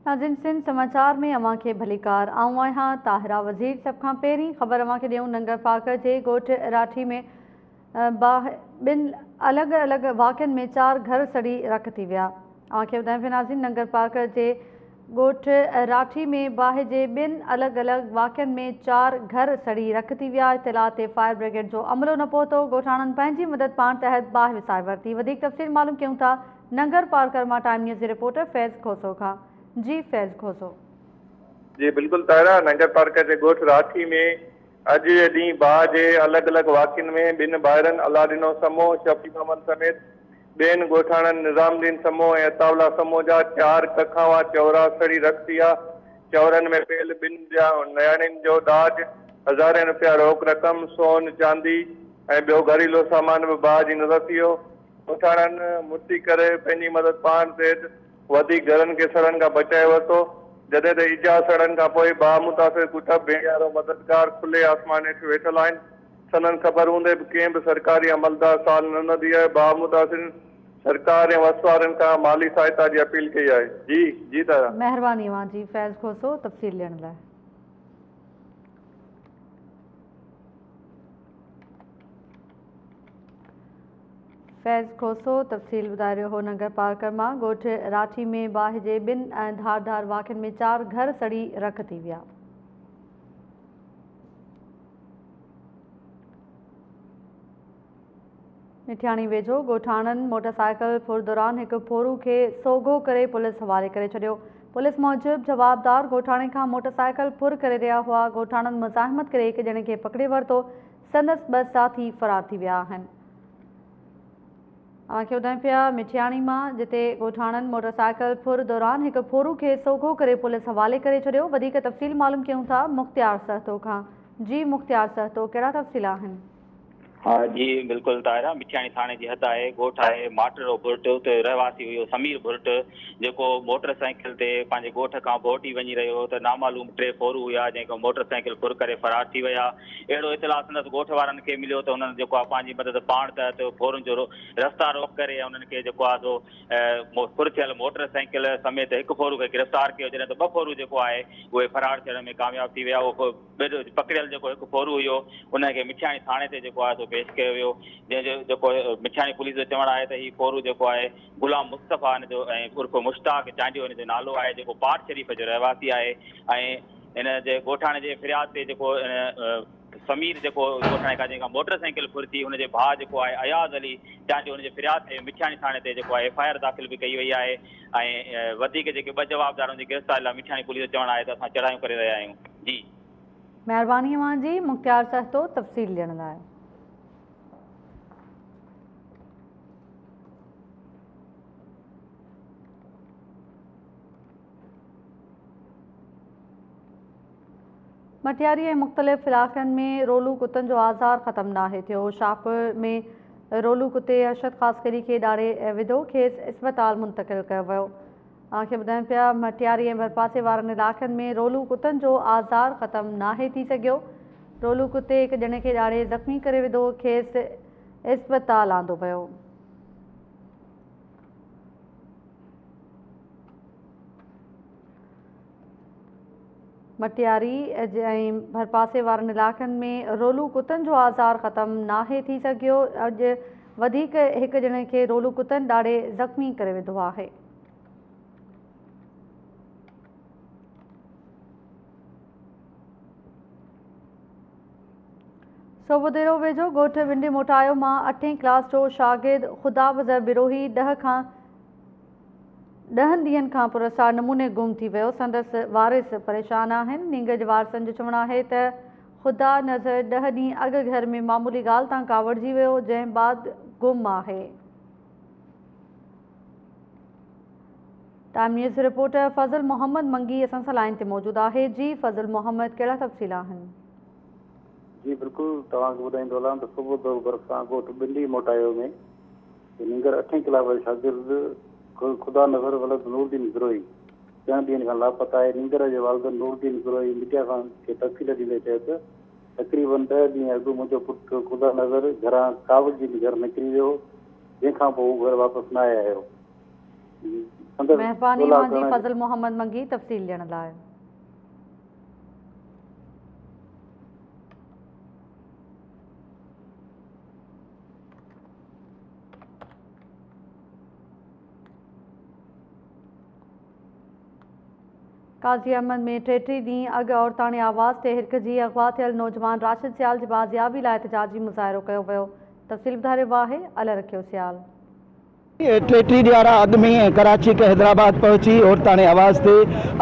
नाज़रीन सिंध समाचार में अवां खे भलीकार आऊं आहियां ताहिरा वज़ीर। सभ खां पहिरीं ख़बर अवां खे ॾियूं नंगर पार्कर जे ॻोठ राठी में ॿिनि अलॻि अलॻि वाक़िअनि में 4 घर सड़ी रख थी विया। अवां खे ॿुधायूं पिया नाज़रीन नंगर पार्कर जे ॻोठ राठी में बाहि जे ॿिनि अलॻि अलॻि वाक़िअनि में 4 घर सड़ी रख थी विया। इतिला ते फायर ब्रिगेड जो अमलो न पहुतो। ॻोठाणनि पंहिंजी मदद पाण तहत बाहि विसाए वरिती। वधीक तफ़सील मालूम कयूं था नंगर पार्कर मां टाइम न्यूज़ जे रिपोर्टर फैज़ खोसो खां। जी फैज़ खोसो। जी बिल्कुल तारा नगर पार्कर के ॻोठ राठी में अज डी बाह के अलग अलग वाक़िअनि में बिन बाहिरन अलादीनो समूह शफी मोहम्मद समेत बेन ॻोठाणनि निज़ामुद्दीन समूह ऐं अतावला समूह जा 4 कखावा चौरा सड़ी रख दिया। चौरन में पेल बिन नयाणिन जो दाज हज़ारे रुपया रोक रक़म सोन चांदी ऐं ॿियो घरेलू सामान भी बाह जी नज़र थी वियो। ॻोठाणनि मुटी करे पंहिंजी मदद पाण ते वधीक घरनि खे सड़न खां बचाए वरितो। जॾहिं त इजा सड़न खां पोइ बाह मुतासिर कुटब बेड़ियारो मददगार खुले आसमान हेठि वेठल आहिनि। सनन ख़बर हूंदे भी कंहिं भी सरकारी अमलदार साल न नदी है। बाह मुतासिर सरकार ऐं वसवारनि खां माली सहायता की अपील कई है। जी जी तारा मेहरबानी अवां जी फैज़ खोसो तफ़सील ॾियण लाइ। फैज़ खोसो तफ़सील ॿुधाए रहियो हो नगर पार्कर मां। ॻोठ राठी में बाहि जे ॿिनि धारदार वाक़िअनि में 4 घर सड़ी रख थी विया। मिठियाणी वेझो ॻोठाणनि मोटरसाइकिल फुर दौरान हिकु फोरू खे सोघो करे पुलिस हवाले करे छॾियो। पुलिस मूजिब जवाबदार ॻोठाणे खां मोटरसाइकिल फुर करे रहिया हुआ। ॻोठाणनि मुज़ाहिमत करे हिकु ॼणे खे पकड़े वरितो। संदसि 2 साथी फरार थी विया आहिनि। अवां खे ॿुधायूं पिया मिठियाणी मां जिते ॻोठाणनि मोटरसाइकिल फुर दौरान हिकु फोरू खे सोघो करे पुलिस हवाले करे छॾियो। वधीक तफ़सील मालूम कयूं था मुख़्तियार सहतो खां। जी मुख़्तियार सहतो कहिड़ा तफ़सील आहिनि? हाँ जी बिल्कुल तारा मिठियाणी थाने की हद है। ॻोठ है माटरो बुर्ट उते रहवासी हुयो समीर बुर्ट जो मोटरसाइकिल से पंहिंजे ॻोठ खां बोटी वञी रहियो हो। नामालूम 3 फोरू हुआ जंहिंखां मोटरसाइकिल फुर करे फरार थी विया। अहिड़ो इतला संदसि ॻोठ वारनि खे मिलियो त उन्हनि जेको आहे पंहिंजी मदद पाण तहत फोरुनि जो रस्ता रोक करे उन्हनि खे जेको आहे सो फुर थियल मोटरसाइकिल समेत हिकु फोरू खे गिरफ़्तार कयो। जॾहिं त 2 फोरू जेको आहे उहे फरार थियण में कामयाब थी विया। उहो पकड़ियल जेको हिकु फोरू हुयो उनखे मिठियाणी थाणे ते जेको आहे पेश कयो वियो। जंहिंजो जेको मिठियाणी पुलिस जो चवणु आहे त ही फोरू जेको आहे गुलाम मुस्तफ़ा हिन जो ऐं उर्फ़ मुश्ताक चांडियो हिन जो नालो आहे जेको पाट शरीफ़ जो रहवासी आहे। ऐं हिन जे ॻोठाणे जे फिरियाद ते जेको समीर जेको ॻोठाणे खां जंहिंखां मोटरसाइकिल फुर थी हुनजे भाउ जेको आहे अयाज़ अली चांडियो हुनजे फिरियाद ते मिठियाणी थाणे ते जेको आहे FIR दाख़िल भी कई वई आहे। ऐं वधीक जेके 2 जवाबदारनि जी गिरफ़्तारी लाइ मिठियाणी पुलिस जो चवणु आहे त असां चढ़ायूं करे रहिया आहियूं। जी मेहरबानी अवां जी मुख़्तियार सहतो तफ़सील ॾियण लाइ। मटियारी ऐं मुख़्तलिफ़ इलाक़नि में रोलू कुतनि जो आज़ार ख़त्म नाहे थियो। शाहपुर में रोलू कुते अरशद ख़ासकरी खे ॾाढे विधो खेसि इस्पताल मुंतक़िल कयो वियो। तव्हांखे ॿुधायूं पिया मटियारी ऐं भरपासे वारनि इलाइक़नि में रोलू कुतनि जो आज़ार ख़त्म नाहे थी सघियो। रोलू कुते हिकु ॼणे खे ॾाढे ज़ख़्मी करे विधो खेसि इस्पताल आंदो वियो। मटियारी ऐं भरपासे वारनि इलाइक़नि में रोलू कुतनि जो आज़ार ख़त्म नाहे थी सघियो। अॼु वधीक हिकु ॼणे खे रोलू कुतनि ॾाढे ज़ख़्मी करे विधो आहे। सोबुदेरो वेझो ॻोठ विंडे मोटायो मां 8वीं क्लास जो शागिर्द ख़ुदा बज़र बिरोही 10 ॾींहनि खां पुरस्कार नमूने गुम थी वियो। संदसि वारिस परेशान आहिनि। नींगज वारसनि जो चवणु आहे त ख़ुदा नज़र 10 ॾींहं अॻु घर में मामूली ॻाल्हि तां कावड़जी वियो जंहिं बाद गुम आहे। टाइम न्यूज़ रिपोर्टर फज़ल मोहम्मद मंगी असां सां लाइन ते मौजूदु आहे। जी फज़ल मोहम्मद कहिड़ा तफ़सील आहिनि? जी बिल्कुल तव्हांखे ॿुधाईंदो हलां त सुबुह जो बरसां ॻोठ बिंडी मोटायो में नींगर 8वीं क्लास जो शागिर्द ख़ुदा नज़र वलद नूरदीन गिरोही 3 ॾींहंनि खां लापता आहे। नींगर जे वालिद नूरदीन गिरोही मीडिया खां तफ़सील ॾींदे चयो त तक़रीबन 10 ॾींहं अॻु मुंहिंजो पुटु ख़ुदा नज़र घरां कावड़ जी घर निकिरी वियो जंहिंखां पोइ हू घर वापसि न आया आहियो। महिरबानी मुंहिंजी फज़ल मोहम्मद मंगी तफ़सील ॾियण लाइ। काज़ी अहमद में 33 ॾींहं अॻु औरताणी आवाज़ ते हिरकजी अगवा थियल नौजवान राशिद सियाल जी बाज़ियाबी लाइ एहतजाजी मुज़ाहिरो कयो वियो। तफ़सील ॿुधाए रहियो आहे अल रखियो सियाल। 33 ॾियारा अॻु में कराची के हैदराबाद पहुची औरताणी आवाज़ ते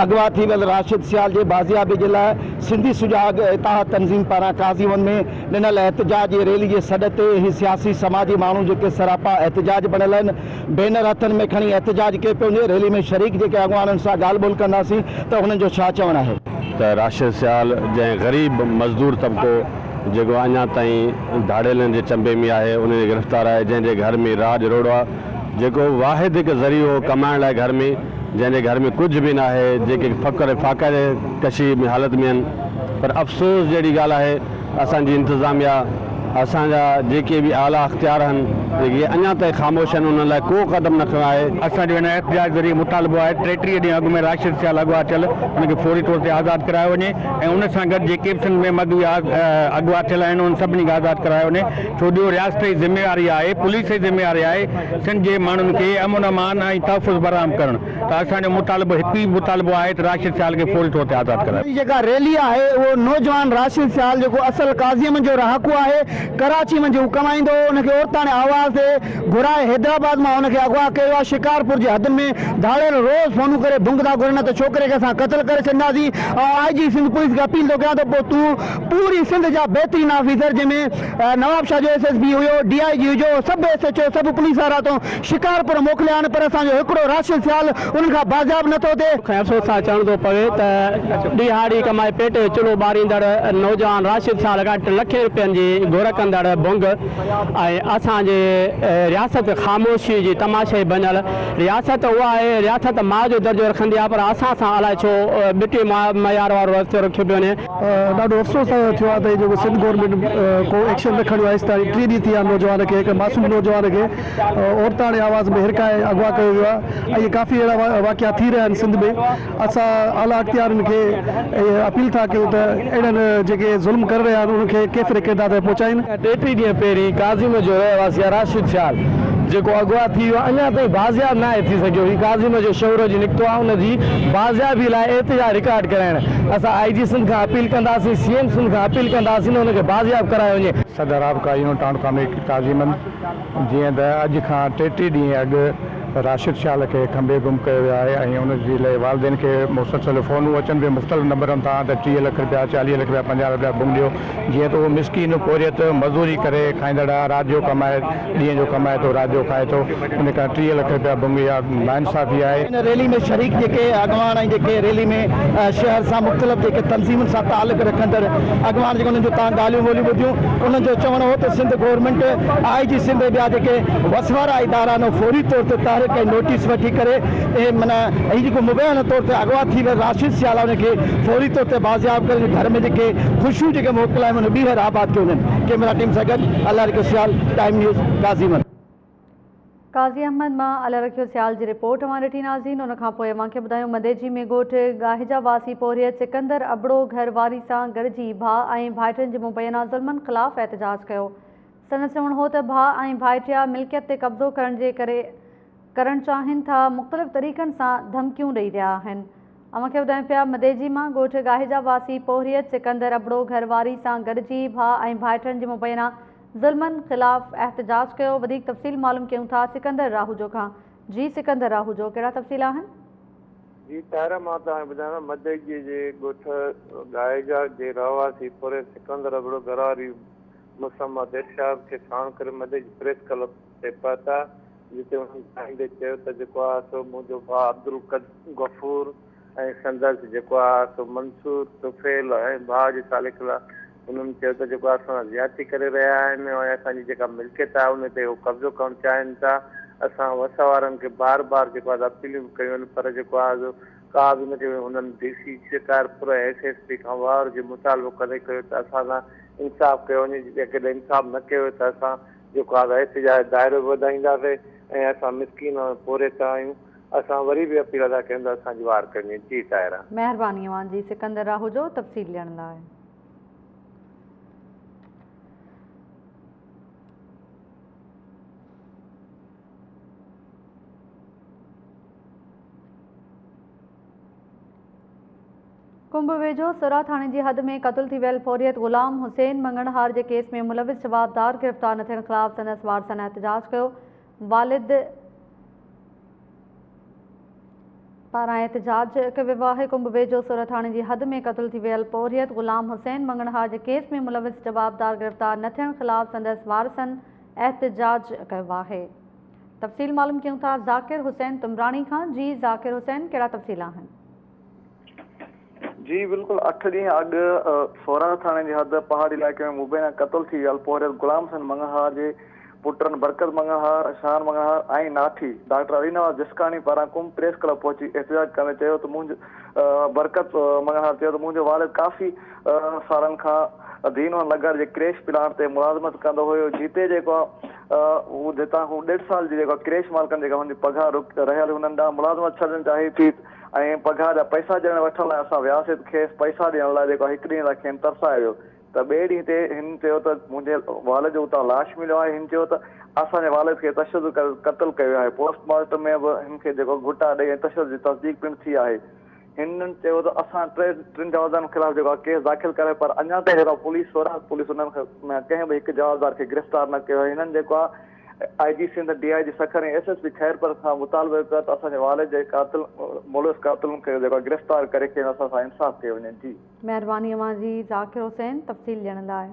अगवा थी वियल राशिद सियाल जे बाज़ियाबी जे लाइ सिंधी सुजाग इताहत तंज़ीम पारां काज़ीवन में ॾिनल एहतजाजी रैली जे सॾ ते ही सियासी समाजी माण्हू जेके सरापा एहतजाज बणियल आहिनि बैनर हथनि में खणी एहतजाज कयो पियो। रैली में शरीक जेके अॻवाननि सां ॻाल्हि ॿोल कंदासीं त हुननि जो छा चवणु आहे। त राशिद सियाल जंहिं ग़रीब मज़दूर तबिको जेको अञा ताईं धाड़ेलनि जे चंबे में आहे उन गिरफ़्तार आहे, जंहिंजे घर में राज रोड़ो आहे, जेको वाहिद हिकु ज़रियो कमाइण लाइ घर में, जंहिंजे घर में कुझु बि न आहे, जेके फ़क़्र फ़ाक़े कशी में हालत में आहिनि। पर अफ़सोस जहिड़ी ॻाल्हि आहे असांजी इंतिज़ामिया असांजा जेके बि आला अख़्तियार आहिनि जेके अञा ताईं ख़ामोश आहिनि उन्हनि लाइ को क़दम न खयो आहे। असांजो हिन एहतजाज ज़रिए मुतालबो आहे 33 ॾींहं अॻु में राशिद सियाल अगवा थियल उनखे फौरी तौर ते आज़ादु करायो वञे ऐं उन सां गॾु जेके बि सिंध में मदवी अगवा थियल आहिनि उन सभिनी खे आज़ादु करायो वञे। छो जो रियासत जी ज़िम्मेवारी आहे, पुलिस जी ज़िम्मेवारी आहे सिंध जे माण्हुनि खे अमन अमान ऐं तहफ़ुज़ बराहम करणु। त असांजो मुतालबो हिकु ई मुतालबो आहे त राशिद सियाल खे फौरी तौर ते आज़ादु करायो। जेका रैली आहे उहो नौजवान राशिद सियाल जेको असल काज़ीम जो रहाकू आहे, कराची में जो कमाईंदो उनखे औरताणी आवाज़ ते घुराए हैदराबाद में उनखे अगवा कयो आहे। शिकारपुर जे हद में धाड़ेल रोज़ फोनूं करे भुंगदा घुरनि त छोकिरे खे असां क़त्ल करे छॾींदासीं। ऐं IG सिंध पुलिस खे अपील थो कयां त पोइ तूं पूरी सिंध जा बहितरीन ऑफिसर जंहिंमें नवाब शाह जो SSP हुयो, DIG हुयो, सभु SHO सभु पुलिस वारा तो शिकारपुर मोकिलिया आहिनि, पर असांजो हिकिड़ो राशिद सियाल उन्हनि खां बाज़ाब नथो थिए। अफ़सोस सां चवणो थो पवे त ॾिहाड़ी कमाए पेट जो चुल्हो ॿारींदड़ नौजवान राशिद सियाल घटि लखे रुपयनि जी घुर कंदड़ भुंग ऐं असांजे रियासत ख़ामोशी जी तमाशे बणियल रियासत उहा आहे। रियासत माउ जो दर्जो रखंदी आहे पर असां सां अलाए छो बिटी मयार वारो रस्तो रखियो पियो वञे। ॾाढो अफ़सोस थियो आहे त जेको सिंध गवर्नमेंट को एक्शन न खणियो आहे। इस ताईं 3 ॾींहं थी विया नौजवान खे, हिकु मासूम नौजवान खे औरताणी आवाज़ में हिरकाए अगवा कयो वियो आहे। ऐं काफ़ी अहिड़ा वाक़िया थी रहिया आहिनि सिंध में। असां आला अख़्तियारनि खे अपील था कयूं त अहिड़नि जेके ज़ुल्म करे रहिया आहिनि उनखे केतिरे किरदार ते पहुचाइनि। 33 ॾींहं पहिरीं काज़ीम जो रहवासी राशिद सियाल जेको अगवा थी वियो अञा ताईं बाज़ियाब न आहे थी सघियो। ही काज़ीम जो शौर जी निकितो आहे, उनजी बाज़ियाबी लाइ एहतजाज रिकॉर्ड कराइण असां IG सिंध खां अपील कंदासीं, CM सिंध खां अपील कंदासीं न उनखे बाज़ियाब करायो वञे। सदर आबका यूनिट कामे काज़ीमन जीअं त अॼु खां 33 ॾींहं अॻु राशिद सियाल खे खंबे गुम कयो वियो आहे ऐं उनजे लाइ वालदेन खे मुसलसल फ़ोनूं अचनि पियूं मुख़्तलिफ़ नंबरनि तां त 30 लख रुपया 40 लख रुपया 50 रुपया गुम ॾियो। जीअं त उहो मिसकीन पोरियत मज़दूरी करे खाईंदड़ आहे, राति जो कमाए ॾींहं जो कमाए थो, राति जो खाए थो, उन खां 30 लख रुपया बुंगी आहे। नाइंसाफ़ी आहे। इन रैली में शरीक जेके अॻवान ऐं जेके रैली में शहर सां मुख़्तलिफ़ जेके तंज़ीमुनि सां तालुक रखंदड़ अॻवान जेके उन्हनि जो तव्हां ॻाल्हियूं ॿोलियूं ॿुधियूं, उन्हनि जो चवणु हो त सिंध गवर्नमेंट IG सिंध ॿिया जेके वसवारा इदारा आहिनि फौरी तौर ते तहरीक ऐं नोटिस वठी करे माना हीअ जेको मुबैन तौर ते अगवा थी वियो राशिद सियाल उनखे फौरी तौर ते बाज़ियाब करे घर में जेके ख़ुशियूं जेके मोकिलायूं उन ॿीहर आबाद कयूं आहिनि। कैमरा टीम सां गॾु अल रखियो सियाल, टाइम न्यूज़ काज़ीमन। काज़ी अहमद मां अल रखियो सियाल जी रिपोर्ट अवां ॾिठी नाज़रीन। उन खां पोइ अवां खे ॿुधायूं मदेजी में ॻोठु गाहिजा वासी पोरियत सिकंदर अबड़ो घरवारी सां गॾिजी भाउ ऐं भाइटियुनि जे मुबैना ज़ुल्मनि ख़िलाफ़ एहतजाज कयो। संदसि चवणु हो त भाउ ऐं भाइटिया मिल्कियत ते कब्ज़ो करणु चाहिनि था, मुख़्तलिफ़ तरीक़नि सां धमकियूं ॾेई रहिया आहिनि। अवां खे ॿुधायूं पिया मदेजी मां ॻोठु गाहिजा वासी पोरियत सिकंदर अबड़ो घरवारी सां गॾिजी भाउ ऐं भाइटियुनि जे मुबैना ज़ुल्मनि ख़िलाफ़ एहतजाज कयो। वधीक तफ़सील मालूम कयूं था सिकंदर राहूजो खां। जी सिकंदर राहूजो, कहिड़ा तफ़सील आहिनि? जी ताहिरा मां तव्हांखे ॿुधायां मदेजी जे ॻोठ गाहिजा जे रहवासी पोरियत सिकंदर अबड़ो घरवारी मुसम्मद इरशाद खे साण करे मदेजी प्रेस क्लब ते पहुता, जिते उन्हनि चयो त जेको आहे सो मुंहिंजो भाउ अब्दुल गफ़ूर ऐं संदसि जेको आहे सो मंसूर तुफ़ेल ऐं भाउ जे तालिक़ लाइ उन्हनि चयो त जेको आहे असां ज़्यादती करे रहिया आहिनि ऐं असांजी जेका मिल्कियत आहे उन ते उहो कब्ज़ो करणु चाहिनि था। असां वस वारनि खे बार बार जेको आहे अपीलियूं कयूं आहिनि, पर जेको आहे का बि न कयो। हुननि DC शिकारपुर SSP खां वार जो मुतालबो करे कयो त असां सां इंसाफ़ कयो वञे। जेकॾहिं इंसाफ़ न कयो त असां जेको आहे एहतजाज दाइरो वधाईंदासीं ऐं असां मिसकीन पोरियत आहियूं असां वरी बि अपील था कयूं त असांजी वार करणी। जी ताहिरा, महिरबानी अवां जी। सिकंदर राहो जो तफ़सील ॾियण लाइ। कुंभ वेझो सुरा थाणे जी हद में क़तल थी वियल फौरियत ग़ुलाम हुसैन मंगणहार के केस में मुलविस जवाबदार गिरफ़्तार न थियण ख़िलाफ़ संदसि वारसन एहतजाज कयो। वालिद पारां एहतजाज कयो वियो आहे। कुंभ वेझो सुरा थाणे जी हद में क़तल थी वियल फौरियत ग़ुलाम हुसैन मंगणहार के केस में मुलविस जवाबदार गिरफ़्तार न थियण ख़िलाफ़ संदसि वारसन एहतजाज कयो आहे। तफ़सील मालूम कयूं था ज़ाकिर हुसैन तुमरानी खां। जी ज़ाकिर हुसैन, कहिड़ा तफ़सील आहिनि? जी बिल्कुल, 8 ॾींहं अॻु सोरा थाणे जी हद पहाड़ी इलाइक़े में मुबैना क़तल थी वियल फौरियत ग़ुलाम हुसैन मंगणहार जे पुटनि बरकत मंगणहार, शान मंगणहार ऐं नाठी डॉक्टर अलीनवाज़ जिस्कानी पारां कुंभ प्रेस क्लब पहुची एहतजाज कंदे चयो त बरकत मंगणहार चयो त मुंहिंजो वालिद काफ़ी सालनि खां दीन नगर जे क्रेश प्लांट ते मुलाज़मत कंदो हुयो, जिते जेको आहे जितां हू 1.5 साल जी जेको क्रेश मालिकनि जेका हुनजी पघार रहियल हुननि ॾांहुं मुलाज़मत छॾणु चाहे थी ऐं पघार जा पैसा ॾियण वठण लाइ असां वियासीं त खेसि पैसा ॾियण लाइ जेको हिकु ॾींहं लाइ खेनि तरसायो त ॿिए ॾींहं ते हिन चयो त मुंहिंजे वालिद जो उतां लाश मिलियो आहे। हिन चयो त असांजे वालिद खे तशदुद करे क़तल कयो आहे। पोस्टमार्टम में बि हिन खे जेको घुटा ॾेई ऐं तशदुद जी तस्दीक पिणु थी आहे। हिननि चयो त असां टिनि जवाबदारनि ख़िलाफ़ जेको आहे केस दाख़िल करे पर अञा ताईं जेको पुलिस उन्हनि कंहिं बि हिकु जवाबदार खे गिरफ़्तार न कयो आहे। हिननि जेको आहे IG सिंध, DIG सखर ऐं SSP खैरपर खां मुतालबो कयो त असांजे वालिद जे कातिल मुलविस कातिलनि खे जेको गिरफ़्तार करे खेनि असां सां इंसाफ़ कयो वञे। जी महिरबानी अवां जी ज़ाकिर हुसैन तफ़सील ॾियण लाइ।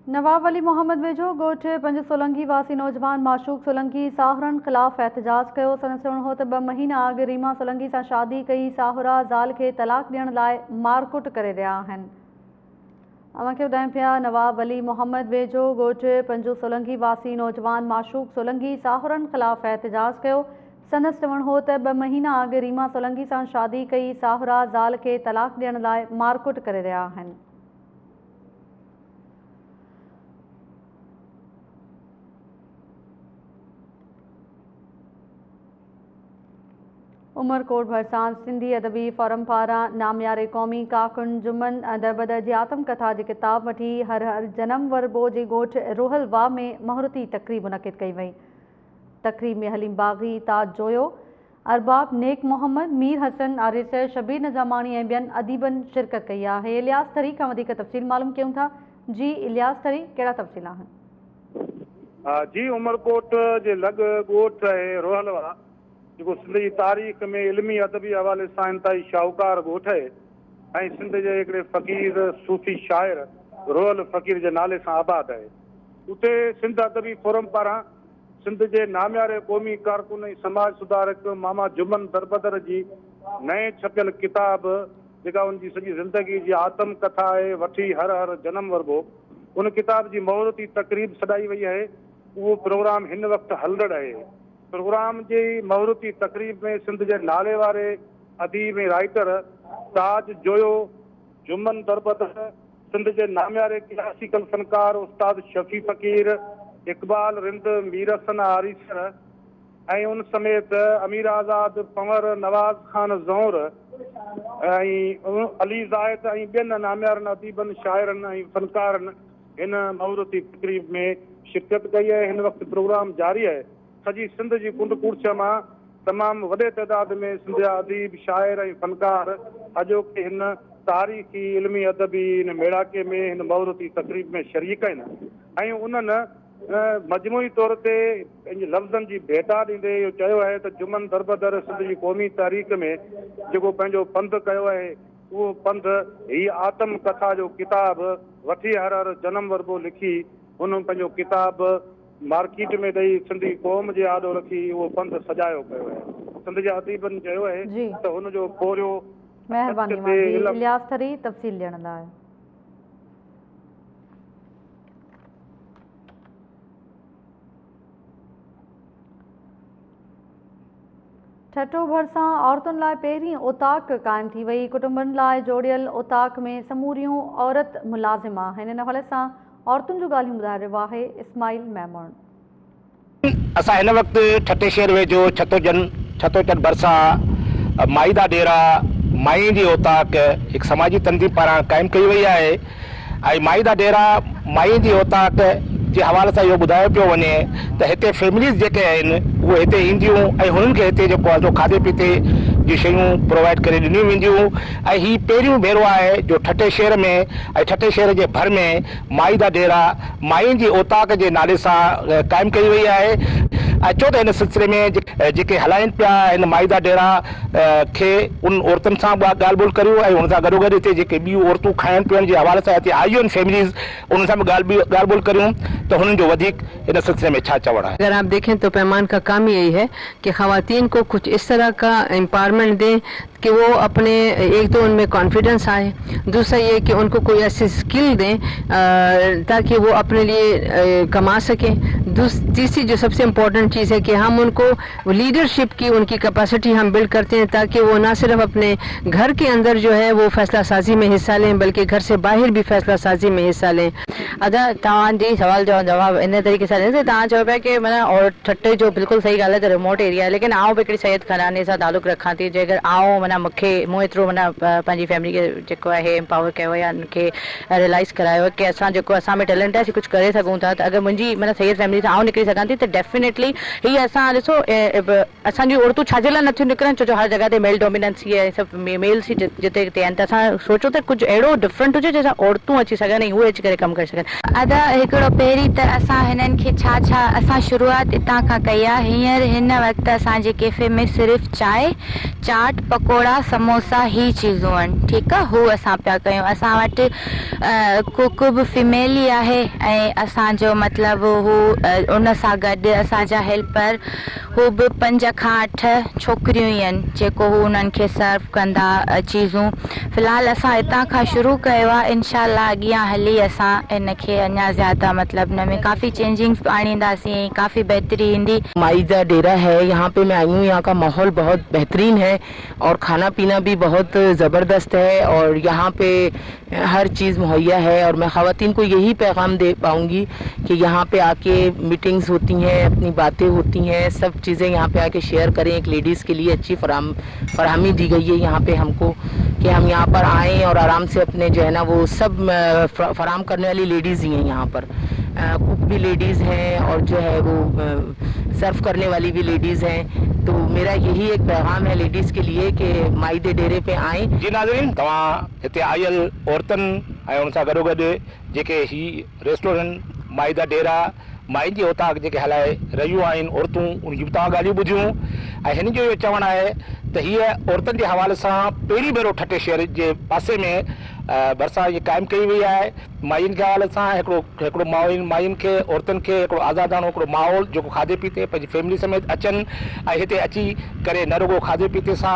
नवाब अली मोहम्मद वेझो ॻोठ पंज सोलंगी वासी नौजवान माशूक सोलंगी साहुरनि ख़िलाफ़ एहतजाज कयो। संदसि चवणो हो त 2 महीना अॻु रीमा सोलंगी सां शादी कई साहुरा ज़ाल खे तलाक ॾियण लाइ मारकुट करे रहिया आहिनि। अवां खे ॿुधायूं पिया नवाब अली मोहम्मद वेझो ॻोठ पंज सोलंगी वासी नौजवान माशूक सोलंगी साहुरनि ख़िलाफ़ एहतजाज कयो। संदसि चवणो हो त 2 महीना अॻु रीमा सोलंगी सां शादी कई साहुरा ज़ाल खे तलाक ॾियण लाइ मारकुट करे रहिया आहिनि। उमरकोट भरसां सिंधी अदबी फोरम पारां नामयारे क़ौमी कारकुन जुमन दरबदर जी आत्मकथा जी किताब वठी हर हर जनम वरबो जे ॻोठ रोहलवा में महूरती तक़रीब मुनक़िद कई वई। तक़रीब में हलीम बाग़ी, ताज जोयो, अरबाब नेक मोहम्मद, मीर हसन, आरिसर, शबीर नज़ामानी ऐं ॿियनि अदीबनि शिरकत कई आहे। इलियास थरी खां वधीक तफ़सील मालूम कयूं था। जी इलियास थरी, कहिड़ा तफ़सील आहिनि? जी उमरकोट जे लॻ ॻोठ आहे रोहलवा जेको सिंध जी तारीख़ में इल्मी अदबी हवाले सां इंतिहाई शाहूकार ॻोठ आहे ऐं सिंध जे हिकिड़े फ़क़ीर सूफ़ी शाइर रोहल फ़क़ीर जे नाले सां आबाद आहे। उते सिंध अदबी फोरम पारां सिंध जे नामयारे क़ौमी कारकुन ऐं समाज सुधारक मामा जुमन दरबदर जी नए छपियल किताब जेका उनजी सॼी ज़िंदगी जी आत्म कथा आहे वठी हर हर जनम वरबो, उन किताब जी महूरती तक़रीब सॾाई वई आहे। उहो प्रोग्राम हिन वक़्तु हलंदड़ आहे। प्रोग्राम जी महूरती तक़रीब में सिंध जे नाले वारे अदीब ऐं राइटर ताज जोयो, जुमन दरबदर, सिंध जे नामयारे क्लासिकल फ़नकार उस्ताद शफ़ी फ़क़ीर, इक़बाल रिंद, मीर हसन आरिसर ऐं उन समेत अमीर आज़ाद, पंवर, नवाज़ खान ज़ौर ऐं अली ज़ाहिद ऐं ॿियनि नामयारनि अदीबनि, शाइरनि ऐं फ़नकारनि हिन महूरती तक़रीब में शिरकत कई आहे। हिन वक़्तु प्रोग्राम जारी आहे। सॼी सिंध जी कुंड कुड़च मां तमामु वॾे तइदाद में सिंध जा अदीब, शाइर ऐं फ़नकार अॼोके हिन तारीख़ी इल्मी अदबी हिन मेड़ाके में हिन महूरती तक़रीब में शरीक आहिनि ऐं उन्हनि मजमूई तौर ते पंहिंजे लफ़्ज़नि जी भेटा ॾींदे इहो चयो आहे त जुमन दरबदर सिंध जी क़ौमी तारीख़ में जेको पंहिंजो पंध कयो आहे उहो पंध हीअ आत्म कथा जो किताब वठी हर हर जनम वरबो लिखी हुन पंहिंजो किताब मार्केट में ॾेई सिंधी क़ौम जे आॾो रखी उहो पंध सजायो पियो आहे। सिंध जे अदीबनि चयो आहे त हुनजो पोरियो महिरबानी इलियास थरी तफ़सील ॾियण लाइ। ठठो भरिसां औरतुनि लाइ पहिरीं ओताक क़ाइमु थी वई। कुटुंबनि लाइ जोड़ियल ओताक में समूरियूं औरत मुलाज़िम आहिनि। हिन हवाले सां औरतुनि जूं ॻाल्हियूं ॿुधाए रहियो आहे इस्माइल मैमून। असां हिन वक़्तु ठठे शहर वेझो छतोचन भरिसां माईदा डेरा माई जी ओताक हिकु समाजी तंज़ीम पारां क़ाइमु कई वई आहे ऐं माईदा डेरा माई जी ओताक जे हवाले सां इहो ॿुधायो पियो वञे त हिते फैमिलीज़ जेके आहिनि उहे हिते ईंदियूं ऐं हुननि खे हिते जेको आहे जो खाधे पीते जी शयूं प्रोवाइड करे ॾिनियूं वेंदियूं ऐं हीउ पहिरियों भेरो आहे जो ठठे शहर में ऐं ठठे शहर जे भर में माईदा डेरा माई जी ओताक जे नाले सां क़ाइमु कई वई आहे। ऐं चो त हिन सिलसिले में जेके हलाइनि पिया हिन माईदा डेरा खे उन औरतुनि सां ॻाल्हि ॿोल करियूं ऐं हुन सां गॾोगॾु हिते जेके ॿियूं औरतूं खाइण पीअण जे हवाले सां हिते आयूं आहिनि फैमिलीज़ उन सां बि ॻाल्हि ॿोल करियूं तो हुननि जो वधीक इन सिलसिले में छा चवण है। अगर आप देखें तो पैमान का काम यही है कि खवातीन को कुछ इस तरह का एम्पावरमेंट दें कि वो अपने एक तो उनमें कॉन्फिडेंस आए, दूसरा ये कि उनको कोई ऐसी स्किल दें ताकि वो अपने लिए कमा सकें। तीसरी जो सबसे इम्पोर्टेंट चीज़ है कि हम उनको लीडरशिप की उनकी कैपेसिटी हम बिल्ड करते हैं ताकि वो ना सिर्फ अपने घर के अंदर जो है वो फैसला साजी में हिस्सा लें बल्कि घर से बाहर भी फैसला साजी में हिस्सा लें। अदा तव्हांजी सवाल जो जवाब इन तरीक़े सां ॾिनो तव्हां चयो पिया कि माना और ठटे जो बिल्कुलु सही ॻाल्हि आहे त रिमोट एरिया आहे, लेकिन आउं बि हिकिड़ी सैयद खनाने सां तालुक़ु रखां थी। जेकर आउं माना मूं एतिरो माना पंहिंजी फैमिली खे जेको आहे एम्पावर कयो या उनखे रियलाइज़ करायो कि असां जेको असां में टैलेंट आहे असीं कुझु करे सघूं था। त अगरि मुंहिंजी माना सैयद फैमिली सां आउं निकिरी सघां थी त डेफिनेटली हीअ असां ॾिसो असांजी औरतूं छाजे लाइ नथियूं निकिरनि, छो जो हर जॻह ते मेल डोमिनेंसी आहे, सभु मेल्स ई जिते किथे आहिनि। त असां सोचो त कुझु अहिड़ो डिफरेंट हुजे जंहिंसां औरतूं अची सघनि ऐं उहे अची करे कमु करे सघनि। अदा हिकिड़ो पहिरीं त असां हिननि खे छा असां शुरूआत हितां खां कई आहे। हींअर हिन वक़्तु असांजे कैफ़े में सिर्फ़ु चांहि, चाट, पकोड़ा, समोसा ही चीज़ूं आहिनि, ठीकु आहे, हू असां पिया कयूं। असां वटि कुक बि फीमेल ई आहे ऐं असांजो मतिलबु हू उन सां गॾु असांजा हेल्पर हू बि 5 खां 8 छोकिरियूं ई आहिनि जेको हू उन्हनि खे सर्व कंदा चीज़ूं। फ़िलहालु असां हितां खां शुरू कयो आहे, इनशाअल्लाह अॻियां हली असां इनखे अञा ज़्यादा मतलब न में काफ़ी चेंजिंग्स आणींदासीं, काफ़ी बेहतरी ईंदी। माईदा डेरा है, यहाँ पे मैं आई हूँ, यहाँ का माहौल बहुत बेहतरीन है और खाना पीना भी बहुत ज़बरदस्त है और यहाँ पे हर चीज़ मुहैया है। और मैं ख़वातीन को यही पैगाम दे पाऊँगी कि यहाँ पे आके मीटिंग्स होती हैं, अपनी बातें होती हैं, सब चीज़ें यहाँ पे आके शेयर करें। एक लेडीज़ के लिए अच्छी फराहमी दी गई है यहाँ पे हमको कि हम यहाँ पर आएँ और आराम से अपने जो है ना वो सब फराहम करने वाली लेडीज़ ही हैं यहाँ पर। कुक भी लेडीज़ हैं और जो है वो सर्व करने वाली भी लेडीज़ हैं। तो मेरा यही एक पैगाम है लेडीज़ के लिए कि माईदे डेरे पे आएँ। जी नाज़रीन, तव्हां हिते आयल औरतुनि ऐं उन सां गॾोगॾु जेके ही रेस्टोरेंट माईदा डेरा माई जी ओताक जेके हलाए रहियूं आहिनि औरतूं उन जी बि तव्हां ॻाल्हियूं ॿुधियूं ऐं हिन जो इहो चवणु आहे त हीअ औरतुनि जे हवाले सां पहिरीं भेरो ठठे शहर जे पासे में भरिसां इहा क़ाइमु कई वई आहे। मायुनि जे हवाले सां हिकिड़ो मायुनि खे औरतुनि खे हिकिड़ो आज़ादानो हिकिड़ो माहौल जेको खाधे पीते पंहिंजी फैमिली समेत अचनि ऐं हिते अची करे न रुगो खाधे पीते सां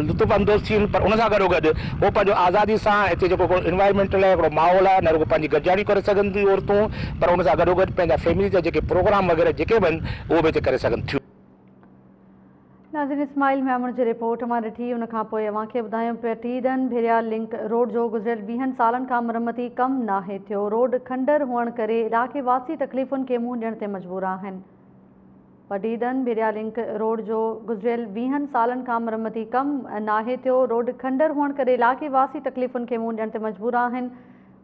लुत्फ़ अंदोज़ थियनि पर उन सां गॾोगॾु उहो पंहिंजो आज़ादी सां हिते जेको इन्वायरमेंट लाइ हिकिड़ो माहौल आहे, न रुगो पंहिंजी गॾिजाणी करे सघनि थियूं औरतूं पर उन सां गॾोगॾु पंहिंजा फैमिली जा जेके प्रोग्राम वग़ैरह जेके बि आहिनि उहे बि हिते करे सघनि थियूं। नाज़रीन, इस्माइल मैमून जी रिपोर्ट मां ॾिठी। उन खां पोइ अव्हांखे ॿुधायूं पटीदन भेरिया लिंक रोड जो गुज़िरियल 20 सालनि खां मरम्मती कमु नाहे थियो। रोड खंडर हुअण करे इलाइक़े वासी तकलीफ़ुनि खे मुंहुं ॾियण ते मजबूर आहिनि। पटीदन भेरिया लिंक रोड जो गुज़िरियल 20 सालनि खां मरम्मती कमु नाहे थियो। रोड खंडर हुअण करे इलाइक़े वासी तकलीफ़ुनि खे मुंहुं ॾियण ते मजबूर आहिनि।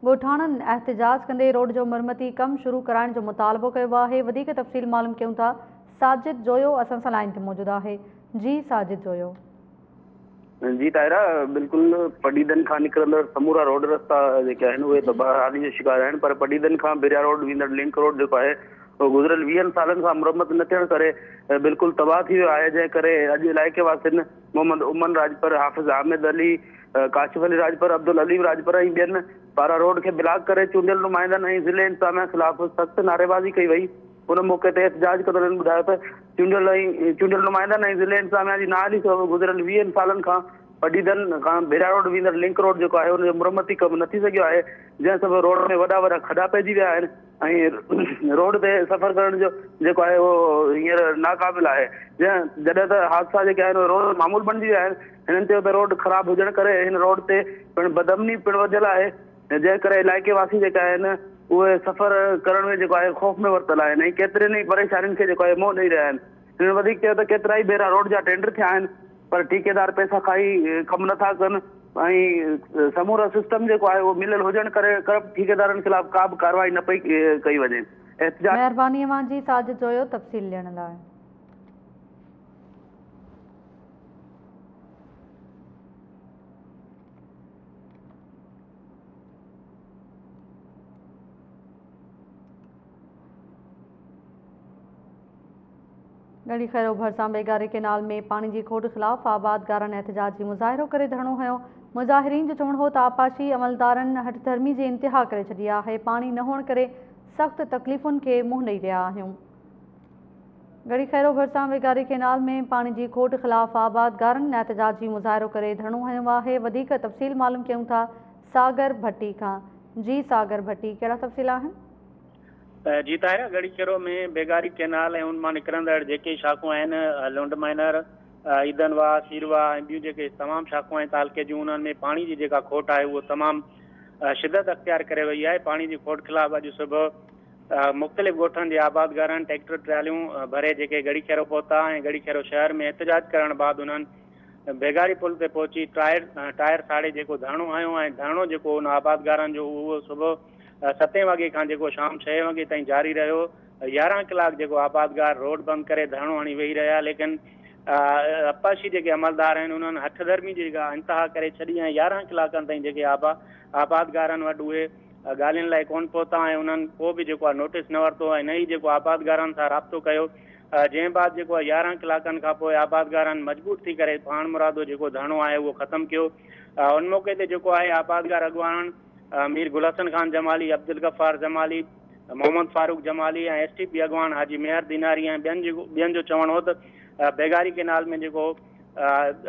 ॻोठाणनि एहतिजाज कंदे रोड जो मरम्मती कमु शुरू कराइण जो मुतालबो कयो आहे। वधीक तफ़सील मालूम कयूं था साजिद जोयो असां सां लाइन ते मौजूदु आहे। जी साजिद जोयो। जी ताहिरा, बिल्कुलु पटीदन खां निकिरंदड़ समूरा रोड रस्ता जेके आहिनि उहे त बहाली जो शिकार आहिनि पर पटीदन खां बिरिया रोड वेंदड़ लिंक रोड जेको आहे उहो गुज़िरियल 20 सालनि खां मुरम्मत न थियण करे बिल्कुलु तबाह थी वियो आहे। जंहिं करे अॼु इलाइक़े वासियुनि मोहम्मद उमन राजपर, हाफ़िज़ आमिद अली, काशिफ अली राजपर, अब्दुल अलीम राजपर ऐं ॿियनि पारां रोड खे ब्लॉक करे चूंडियल नुमाइंदनि ऐं ज़िले इंतिज़ामिया ख़िलाफ़ सख़्तु नारेबाज़ी कई वई। उन मौक़े ते एहतिजाज कंदड़नि ॿुधायो त चूंडियल नुमाइंदनि ऐं ज़िले इंतिज़ामिया जी नाअहली सबबि गुज़िरियल 20 सालनि खां पटीदन खां भेरिया रोड वेंदड़ लिंक रोड जेको आहे उनजो मुरम्मती कमु न थी सघियो आहे, जंहिं सबबि रोड में वॾा वॾा खॾा पइजी विया आहिनि ऐं रोड ते सफ़र करण जो जेको आहे उहो हींअर नाक़ाबिल आहे। जॾहिं त हादसा जेके आहिनि रोड मामूल बणिजी विया आहिनि। हिननि चयो त रोड ख़राबु हुजण करे हिन रोड ते पिणु बदअमनी पिणु वधियल आहे, जंहिं करे इलाइक़े वासी जेका आहिनि उहे सफ़र करण में जेको आहे ख़ौफ़ में वरितल आहिनि ऐं केतिरनि ई परेशानियुनि खे जेको आहे मोह ॾेई रहिया आहिनि। हिननि वधीक चयो त केतिरा ई भेरा रोड जा टेंडर थिया आहिनि पर ठेकेदार पैसा खाई कमु नथा कनि ऐं समूरो सिस्टम जेको आहे उहो मिलियल हुजण करे करप्ट ठेकेदारनि ख़िलाफ़ का बि कार्रवाई न पई कई वञे। महिरबानी अवां जी साजिद जोयो तफ़सील ॾियण लाइ। गड़ी खैरो भरसां बेगारी केनाल में पानी की खोट खिलाफ आबादगारनि एहतजाजी मुज़ाहिरो करे धरणो हयो। मुज़ाहिरीन जो चवणो हो त आपाशी अमलदारनि हठधर्मी जी इंतिहा करे छॾी आहे। पानी न हुअण करे सख़्त तकलीफ़ुनि के मुंहुं ॾेई रहिया आहियूं। गड़ी खैरो भरसां बेगारी केनाल में पानी की खोट खिलाफ आबादगारनि एहतजाजी मुज़ाहिरो करे धरणो हयो आहे। वधीक तफ़सील मालूम कयूं था सागर भट्टी खां। जी सागर भट्टी, कहिड़ा तफ़सील आहिनि? जी ताहिरा, गड़ी खैरो में बेगारी केनाल ऐं उन मां निकिरंदड़ जेके शाखूं आहिनि लुंड माइनर, ईदनवा, सीरवा ऐं ॿियूं जेके तमामु शाखूं आहिनि तालके जूं, उन्हनि में पाणी जी जेका खोट आहे उहो तमामु शिदत अख़्तियार करे वई आहे। पाणी जी खोट ख़िलाफ़ अॼु सुबुह मुख़्तलिफ़ ॻोठनि जे आबादगारनि ट्रैक्टर ट्रालियूं भरे जेके गड़ी खैरो पहुता ऐं गड़ी खैरो शहर में एहतजाज करण बाद उन्हनि बेगारी पुल ते पहुची टायर साड़े जेको धरणो हयो ऐं धरणो जेको उन आबादगारनि जो उहो सुबुह 7 वॻे खां जेको शाम 6 वॻे ताईं जारी रहियो। 11 कलाक जेको आबादगार रोड बंदि करे धरणो हणी वेही रहिया, लेकिन अपाशी जेके अमलदार आहिनि उन्हनि हठधर्मी जी इंतिहा करे छॾी ऐं 11 कलाकनि ताईं जेके आबादगारनि वटि उहे ॻाल्हियुनि लाइ कोन पहुता ऐं उन्हनि को बि जेको आहे नोटिस न वरितो ऐं न ई जेको आबादगारनि सां राब्तो कयो। जंहिं बाद जेको आहे 11 कलाकनि खां पोइ आबादगारनि मजबूर थी करे पाण मुरादो जेको धरणो आहे उहो ख़तमु कयो। उन मौक़े ते जेको आहे आबादगार अॻुवान मीर गुल हसन खान जमाली, अब्दुल गफ़ार जमाली, मोहम्मद फारूक जमाली ऐं STP अॻवान हाजी मेहर दीनारी ऐं ॿियनि जो चवणु हो त बेगारी केनाल में जेको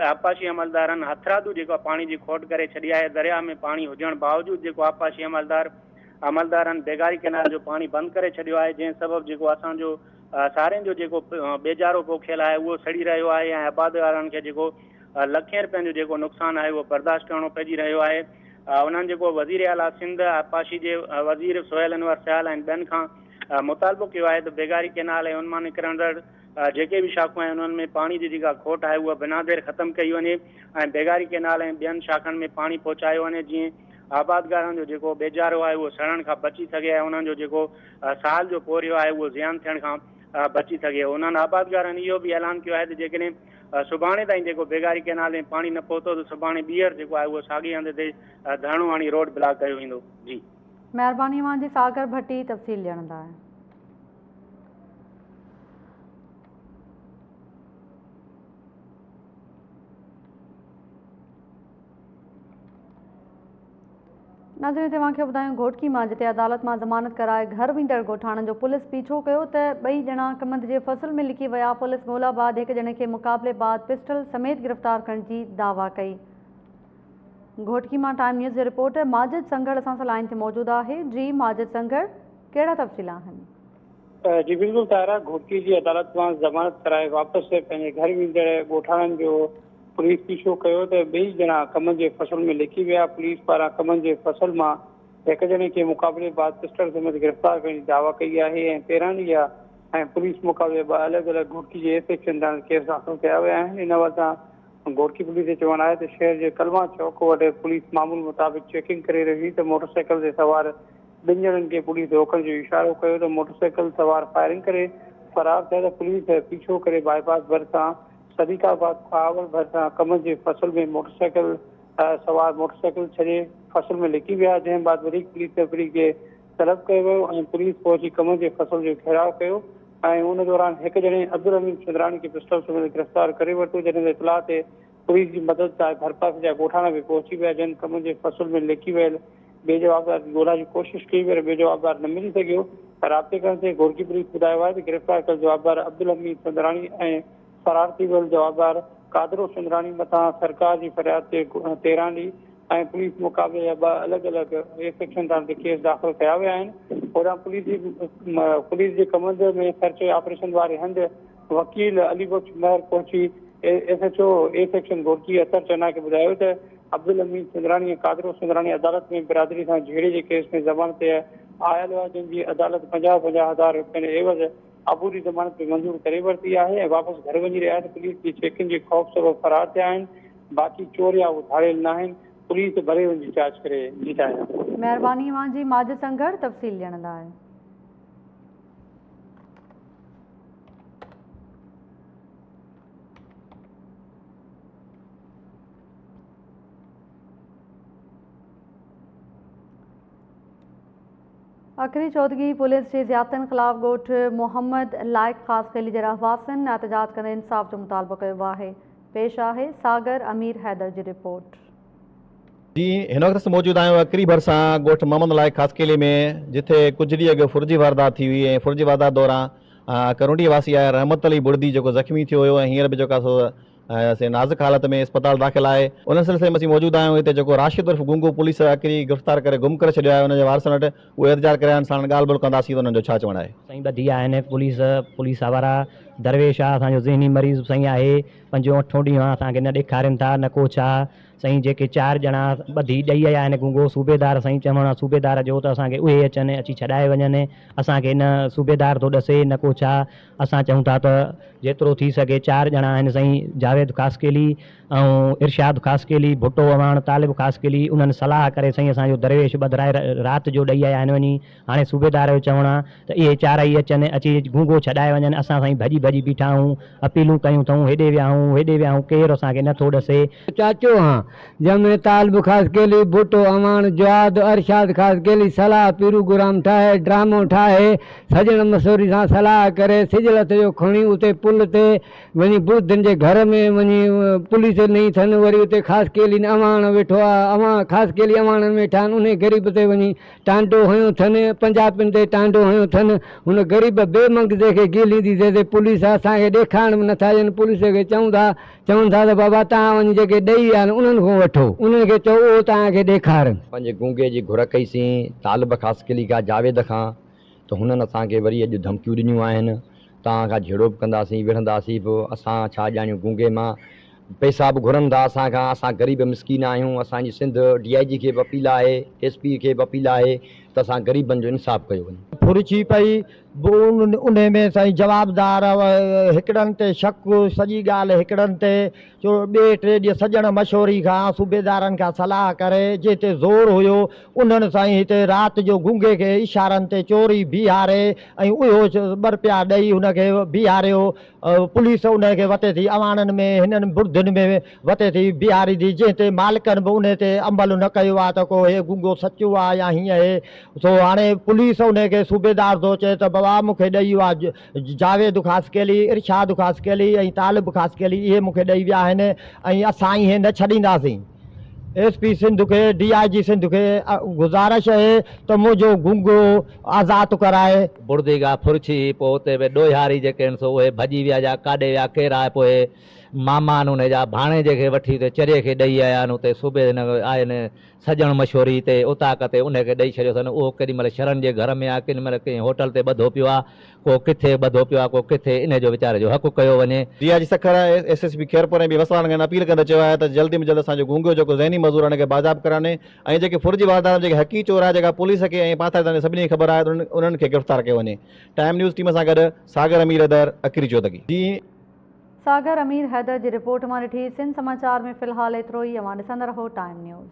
आपाशी अमलदारनि हथरादू जेको पाणी जी खोट करे छॾी आहे। दरिया में पाणी हुजण बावजूद जेको आपाशी अमलदारनि बेगारी केनाल जो पाणी बंदि करे छॾियो आहे, जंहिं सबबु जेको असांजो सारियुनि जो जेको बेजारो पोखियल आहे उहो सड़ी रहियो आहे ऐं आबादगारनि खे जेको लखें रुपयनि जो जेको नुक़सानु आहे उहो बर्दाश्त करिणो पइजी रहियो आहे। उन्हनि जेको वज़ीर आला सिंध आपाशी जे वज़ीर सोहेल अनवर सियाल ऐं ॿियनि खां मुतालबो कयो आहे त बेगारी केनाल ऐं उन मां निकिरंदड़ जेके बि शाखूं आहिनि उन्हनि में पाणी जी जेका खोट आहे उहा बिना देर ख़तमु कई वञे ऐं बेगारी केनाल ऐं ॿियनि शाखनि में पाणी पहुचायो वञे, जीअं आबादगारनि जो जेको बेजारो आहे उहो सड़ण खां बची सघे ऐं उन्हनि जो जेको साल जो पोरियो आहे उहो ज़ियान थियण खां बची सघे। उन्हनि आबादगारनि इहो बि ऐलान कयो आहे त जेकॾहिं सुभाणे ताईं जेको बेगारी केनाल में पाणी न पहुतो त सुभाणे ॿीहर जेको आहे उहो साॻी हंधि ते धरणो हणी रोड ब्लॉक कयो वेंदो। जी महिरबानी अवां जी सागर भट्टी तफ़सील ॾियण लाइ। नाज़रीन तव्हांखे ॿुधायूं घोटकी मां जिते अदालत मां ज़मानत कराए घर वेंदड़ ॻोठाणनि जो पुलिस पीछो कयो त ॿई ॼणा कमंद जे फसल में लिकी विया। पुलिस ॻोल्हा बाद हिकु ॼणे खे मुक़ाबले बाद पिस्टल समेत गिरफ़्तार करण जी दावा कई। घोटकी मां टाइम न्यूज़ जो रिपोर्टर माजिद संगड़ असां सां लाइन ते मौजूदु आहे। जी माजिद संगड़, कहिड़ा तफ़सील आहिनि? जी बिल्कुलु तारा, घोटकी जी अदालत मां ज़मानत कराए वापसि पंहिंजे घर वेंदड़ ॻोठाणनि जो पुलिस पीछो कयो त ॿई ॼणा कमनि जे फसल में लिकी विया। पुलिस पारां कमनि जे फसल मां हिकु ॼणे खे मुक़ाबले बाद पिस्टल समेत गिरफ़्तार करण जी दावा कई आहे ऐं 13 ॾींहं ऐं पुलिस मुक़ाबले ॿ अलॻि अलॻि घोटकी जे सेक्शन केस दाख़िल कया विया आहिनि। इन वटां घोटकी पुलिस जो चवणु आहे त शहर जे कलवा चौक वटि पुलिस मामूल मुताबिक़ चेकिंग करे रही हुई त मोटरसाइकिल ते सवार 2 ॼणनि खे पुलिस रोकण जो इशारो कयो त मोटरसाइकिल सवार फायरिंग करे फरार थिया त पुलिस पीछो करे बाईपास भरिसां सदीकाबाद खां भरिसां कमनि जे फसल में मोटरसाइकिल सवार मोटरसाइकिल छॾे फसल में लिकी विया। जंहिं बाद वरी पुलिस तफ़रीक़ खे तलब कयो वियो ऐं पुलिस पहुची कमनि जे फसल जो घेराव कयो ऐं उन दौरान हिकु ॼणे अब्दुल हमीद चंद्राणी खे पिस्टल समेत गिरफ़्तार करे वरितो। जॾहिं त इतलाह ते पुलिस जी मदद सां भरपासे जा ॻोठाणा बि पहुची विया जिन कमनि जे फसल में लिकी वियल बेजवाबदार ॻोल्हा जी कोशिशि कई पर बेजवाबदार न मिली सघियो। राब्ते करण ते घोटकी पुलिस ॿुधायो आहे त गिरफ़्तार कयल जवाबदार अब्दुल हमीद चंद्राणी ऐं फरार थी वियल जवाबदार कादरो चंद्राणी मथां सरकार जी फरियाद ते 13 ॾींहं ऐं पुलिस मुक़ाबले जा 2 अलॻि अलॻि सेक्शन ते केस दाख़िल कया विया आहिनि। होॾां पुलिस जे कमंद में सर्च ऑपरेशन वारे हंधि वकील अलीबख्श महर पहुची SHO A सेक्शन घोटी अतर चना खे ॿुधायो त अब्दुल अमीन सिंधराणी कादरो सिंधराणी अदालत में बिरादरी सां झेड़े जे केस में ज़मानत ते आयल हुआ, जंहिंजी अदालत 50,000 रुपयनि एवज़ अबूरी ज़मानत में मंज़ूर करे वरिती आहे ऐं वापसि घर वञी रहिया आहिनि। पुलिस जी चेकिंग जे ख़ौफ़ सबबि फरार थिया आहिनि। बाक़ी चोर या उधाड़ियल न आहिनि। पुलिस भरे वञी जांच करे जीता आहिनि। महिरबानी अवां माजिद संगड़ तफ़सील ॼाणंदा आहियो। आखिरी चौदगी पुलिस जी ज़ियादतनि ख़िलाफ़ ॻोठ मोहम्मद लाइक ख़ासकैली जे रहवासियुनि एहतजाज कंदे इंसाफ़ जो मुतालबो कयो आहे। पेश आहे सागर अमीर हैदर जी रिपोर्ट। जी हिन वक़्त मौजूद आहियूं अकरी भरिसां ॻोठ मोहम्मद लाइक ख़ासकैली में, जिथे कुछ ॾींहं अॻु फुर्जी वारदात थी हुई ऐं फुर्जी वारदात दौरान करोंडी वासी आहे रहमत अली बुर्दी जेको ज़ख़्मी थियो हुयो ऐं हींअर बि जेका से नाज़ुक हालत में अस्पताल दाख़िल आहे। उन सिलसिले में असीं मौजूद आहियूं हिते जेको राशिद उर्फ़ गुंगू पुलिस अकरी गिरफ़्तार करे गुम करे छॾियो आहे। उनजे वारसनि वटि उहे एहतजाज करिया आहिनि। साण ॻाल्हि ॿोल कंदासीं त उन्हनि जो छा चवणु आहे। साईं ॿधी आहिनि पुलिस वारा। दरवेश आहे असांजो ज़हनी मरीज़ साईं आहे। 5-8 ॾींहं असांखे न ॾेखारनि था न को छा। साईं जेके 4 ॼणा ॿधी ॾेई आया आहिनि गुंगो सूबेदार साईं चवणु सूबेदार जो त असांखे उहे अचनि अची छॾाए वञनि। असांखे न सूबेदार थो ॾसे न को छा। असां चऊं था त जेतिरो थी सघे 4 ॼणा आहिनि साईं जावेद ख़ासकेली ऐं इरशाद ख़ासकेली भुट्टो अवाण तालिब ख़ासकेली। उन्हनि सलाह करे साईं असांजो दरवेश ॿधाए राति जो ॾेई आया आहिनि वञी। हाणे सूबेदार जो चवणु आहे त इहे 4 ई अचनि अची गुंगो छॾाए वञनि। असां साईं भॼी बीठा आहियूं अपीलूं कयूं अथऊं हेॾे विया केरु असांखे नथो ॾसे। चाचो हाँ जंहिंमें तालिब ख़ासकेली भुट्टो अवाण जवाद अरशाद ख़ासकेली सलाह पीरू गुराम ठाहे ड्रामो ठाहे सजण मसूरी सां सलाह करे सिजलत जो खणी उते पुल ते वञी बुर्दनि जे घर में वञी पुलिस नहीं अथनि। वरी उते ख़ासकेली अवाण वेठो आहे ख़ासकेली अवाणनि में वेठा आहिनि। उन ग़रीब ते वञी टांडो हयो अथनि पंजाबियुनि ते टांडो हयो अथनि। हुन ग़रीब बेमंगज़े खे गिलींदी ते पुलिस असांखे ॾेखारण बि नथा ॾियनि। पुलिस खे चवनि था त बाबा तव्हां वञी जेके ॾेई विया आहिनि उन्हनि खां वठो उन्हनि खे चओ उहो तव्हांखे ॾेखारनि। पंहिंजे गूंगे जी घुर कईसीं तालिब ख़ासकेली खां जावेद खां त हुननि असांखे वरी अॼु धमकियूं ॾिनियूं आहिनि। तव्हां खां झेड़ो बि कंदासीं विढ़ंदासीं बि। असां छा ॼाणियूं गूंगे मां पैसा बि घुरनि था असांखां। असां ग़रीब मिसकीन आहियूं। असांजी सिंध DIG खे बि अपील आहे SP खे बि अपील आहे त असां ग़रीबनि जो इंसाफ़ कयो वञे। फुरची पई उन में साईं जवाबदार हिकिड़नि ते शक सॼी ॻाल्हि हिकिड़नि ते जो ॿिए 3 ॾींहं सॼण मशोरी खां सूबेदारनि खां सलाह करे जिते ज़ोर हुयो उन्हनि साईं हिते राति जो गुंगे खे इशारनि ते चोरी बीहारे ऐं उहो 2 रुपया ॾेई हुनखे बीहारियो। पुलिस उनखे वते थी अवाणनि में हिननि बुर्दनि में वते थी बीहारी थी जंहिं ते मालिकनि बि उन ते अमल न कयो आहे त को हे गुंगो सचो आहे या हीअं आहे। सो हाणे पुलिस उनखे सूबेदार थो चए त बाबा मूंखे ॾेई वियो आहे जावेद ख़ासकेली इरशाद ख़ासकेली ऐं तालिब ख़ासकेली इहे मूंखे ॾेई विया आहिनि ऐं असां इहे न छॾींदासीं। SP सिंध खे DIG सिंध खे गुज़ारिश आहे त मुंहिंजो गुंगो आज़ादु कराए। बुर्दी खां फुरछी पोइ हुते बि ॾोहारी जेके आहिनि सो उहे भॼी विया जा काॾे विया केरु आहे। पोइ मामा आहिनि उनजा भाणे जेके वठी ते चरे खे ॾेई आया आहिनि उते सूबे आहिनि सजण मशहूरी ते उताक ते उनखे ॾेई छॾियो अथनि। उहो केॾीमहिल शरण जे घर में आहे केॾीमहिल कंहिं होटल ते ॿधो पियो आहे को किथे ॿधो पियो आहे को किथे। इन जो वीचारे जो हक़ कयो वञे। DIG सखर SSP खैरपुर ऐं ॿी वसवाण खे अपील कंदे चयो आहे त जल्दी में जल्द असांजो गुंगो जेको ज़हनी मज़दूर आहे उनखे बाज़ाब कराने ऐं जेके फुर्जी वारदात जेके हक़ी चोर आहे जेका पुलिस खे ऐं पाथार सभिनी खे ख़बर आहे त उन्हनि खे गिरफ़्तार कयो वञे। टाइम न्यूज़ टीम सां गॾु सागर अमीर हैदर अकरी चौधगी। जी सागर अमीर हैदर जी रिपोर्ट मां ॾिठी। सिंध समाचार में फ़िलहाल एतिरो ई। अवां ॾिसंदा रहो टाइम न्यूज़।